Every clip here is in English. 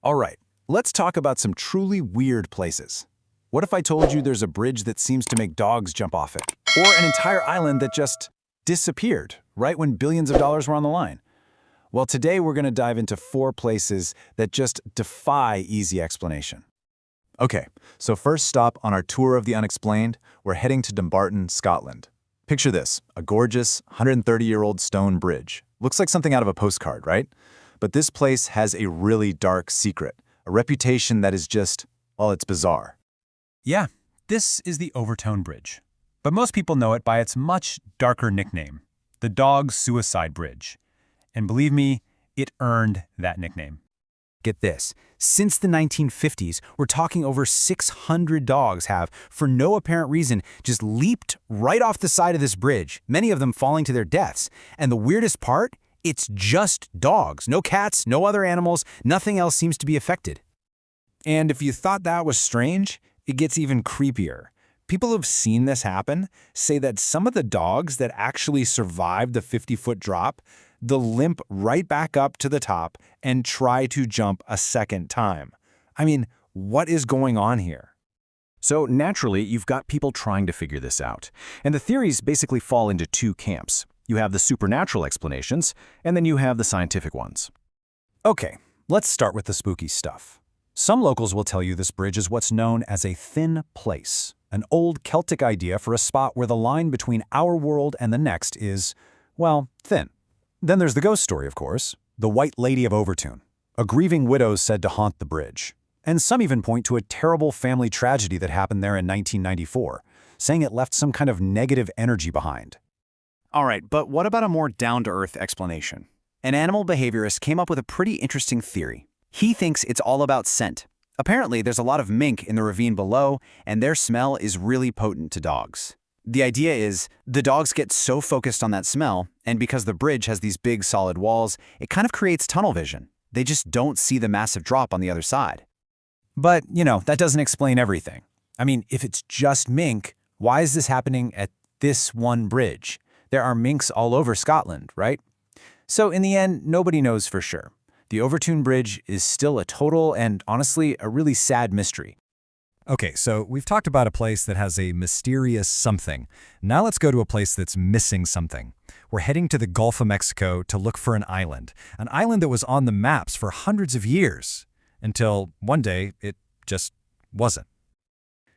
All right, let's talk about some truly weird places. What if I told you there's a bridge that seems to make dogs jump off it? Or an entire island that just disappeared right when billions of dollars were on the line? Well, today we're going to dive into 4 places that just defy easy explanation. Okay, so first stop on our tour of the unexplained, we're heading to Dumbarton, Scotland. Picture this, a gorgeous 130-year-old stone bridge. Looks like something out of a postcard, right? But this place has a really dark secret, a reputation that is just, well, it's bizarre. Yeah, this is the Overtone Bridge. But most people know it by its much darker nickname, the Dog Suicide Bridge. And believe me, it earned that nickname. Get this, since the 1950s, we're talking over 600 dogs have, for no apparent reason, just leaped right off the side of this bridge, many of them falling to their deaths. And the weirdest part? It's just dogs. No cats, no other animals, nothing else seems to be affected. And if you thought that was strange, it gets even creepier. People who've seen this happen say that some of the dogs that actually survived the 50-foot drop, they'll limp right back up to the top and try to jump a second time. I mean, what is going on here? So naturally, you've got people trying to figure this out. And the theories basically fall into 2 camps. You have the supernatural explanations, and then you have the scientific ones. Okay, let's start with the spooky stuff. Some locals will tell you this bridge is what's known as a thin place, an old Celtic idea for a spot where the line between our world and the next is, well, thin. Then there's the ghost story, of course, the White Lady of Overtune, a grieving widow said to haunt the bridge. And some even point to a terrible family tragedy that happened there in 1994, saying it left some kind of negative energy behind. All right, but what about a more down-to-earth explanation? An animal behaviorist came up with a pretty interesting theory. He thinks it's all about scent. Apparently, there's a lot of mink in the ravine below, and their smell is really potent to dogs. The idea is, the dogs get so focused on that smell, and because the bridge has these big solid walls, it kind of creates tunnel vision. They just don't see the massive drop on the other side. But, that doesn't explain everything. I mean, if it's just mink, why is this happening at this one bridge? There are minks all over Scotland, right? So in the end, nobody knows for sure. The Overtune Bridge is still a total and, honestly, a really sad mystery. Okay, so we've talked about a place that has a mysterious something. Now let's go to a place that's missing something. We're heading to the Gulf of Mexico to look for an island that was on the maps for hundreds of years, until one day it just wasn't.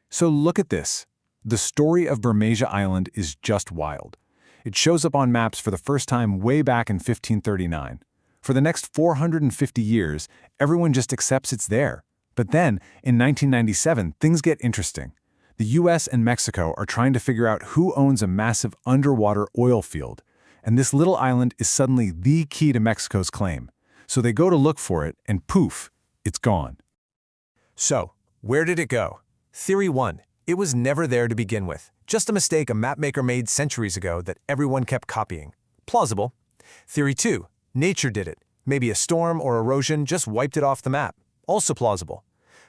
So look at this. The story of Bermeja Island is just wild. It shows up on maps for the first time way back in 1539. For the next 450 years, everyone just accepts it's there. But then, in 1997, things get interesting. The US and Mexico are trying to figure out who owns a massive underwater oil field, and this little island is suddenly the key to Mexico's claim. So they go to look for it, and poof, it's gone. So, where did it go? Theory 1. It was never there to begin with. Just a mistake a mapmaker made centuries ago that everyone kept copying. Plausible. Theory 2. Nature did it. Maybe a storm or erosion just wiped it off the map. Also plausible.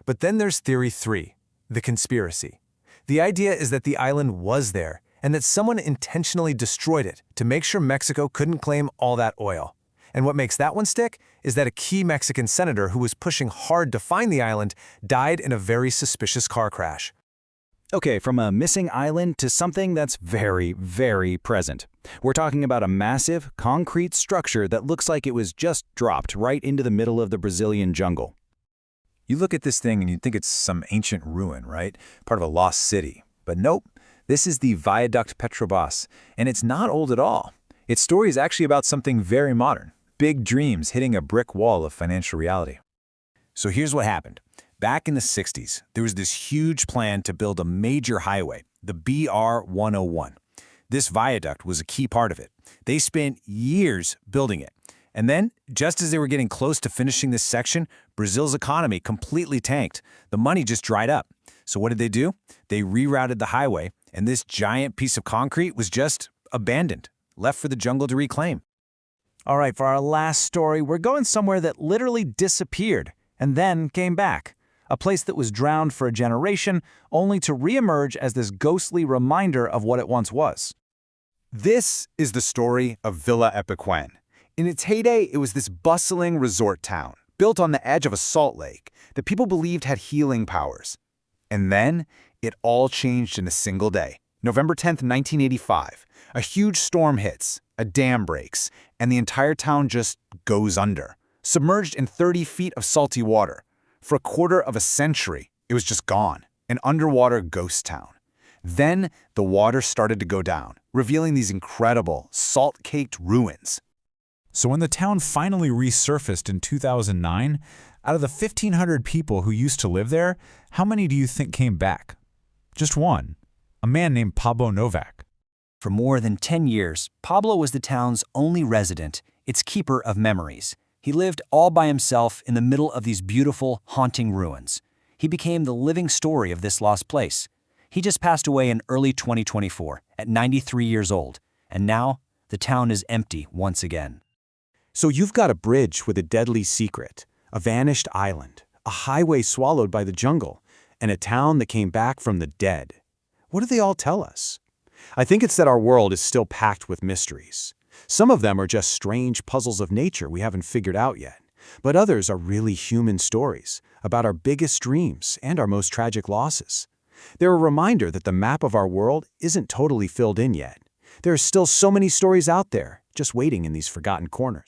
But then there's Theory 3, the conspiracy. The idea is that the island was there, and that someone intentionally destroyed it to make sure Mexico couldn't claim all that oil. And what makes that one stick is that a key Mexican senator who was pushing hard to find the island died in a very suspicious car crash. Okay, from a missing island to something that's very, very present. We're talking about a massive, concrete structure that looks like it was just dropped right into the middle of the Brazilian jungle. You look at this thing and you'd think it's some ancient ruin, right? Part of a lost city. But nope, this is the Viaduct Petrobras, and it's not old at all. Its story is actually about something very modern. Big dreams hitting a brick wall of financial reality. So here's what happened. Back in the 60s, there was this huge plan to build a major highway, the BR-101. This viaduct was a key part of it. They spent years building it. And then, just as they were getting close to finishing this section, Brazil's economy completely tanked. The money just dried up. So what did they do? They rerouted the highway, and this giant piece of concrete was just abandoned, left for the jungle to reclaim. All right, for our last story, we're going somewhere that literally disappeared and then came back. A place that was drowned for a generation, only to reemerge as this ghostly reminder of what it once was. This is the story of Vila Epiquén. In its heyday, it was this bustling resort town. built on the edge of a salt lake that people believed had healing powers. And then, it all changed in a single day. November 10th, 1985. A huge storm hits, a dam breaks, and the entire town just goes under, submerged in 30 feet of salty water. For a quarter of a century, it was just gone, an underwater ghost town. Then, the water started to go down, revealing these incredible, salt-caked ruins. So when the town finally resurfaced in 2009, out of the 1,500 people who used to live there, how many do you think came back? Just one, a man named Pablo Novak. For more than 10 years, Pablo was the town's only resident, its keeper of memories. He lived all by himself in the middle of these beautiful, haunting ruins. He became the living story of this lost place. He just passed away in early 2024 at 93 years old, and now the town is empty once again. So you've got a bridge with a deadly secret, a vanished island, a highway swallowed by the jungle, and a town that came back from the dead. What do they all tell us? I think it's that our world is still packed with mysteries. Some of them are just strange puzzles of nature we haven't figured out yet, but others are really human stories about our biggest dreams and our most tragic losses. They're a reminder that the map of our world isn't totally filled in yet. There are still so many stories out there, just waiting in these forgotten corners.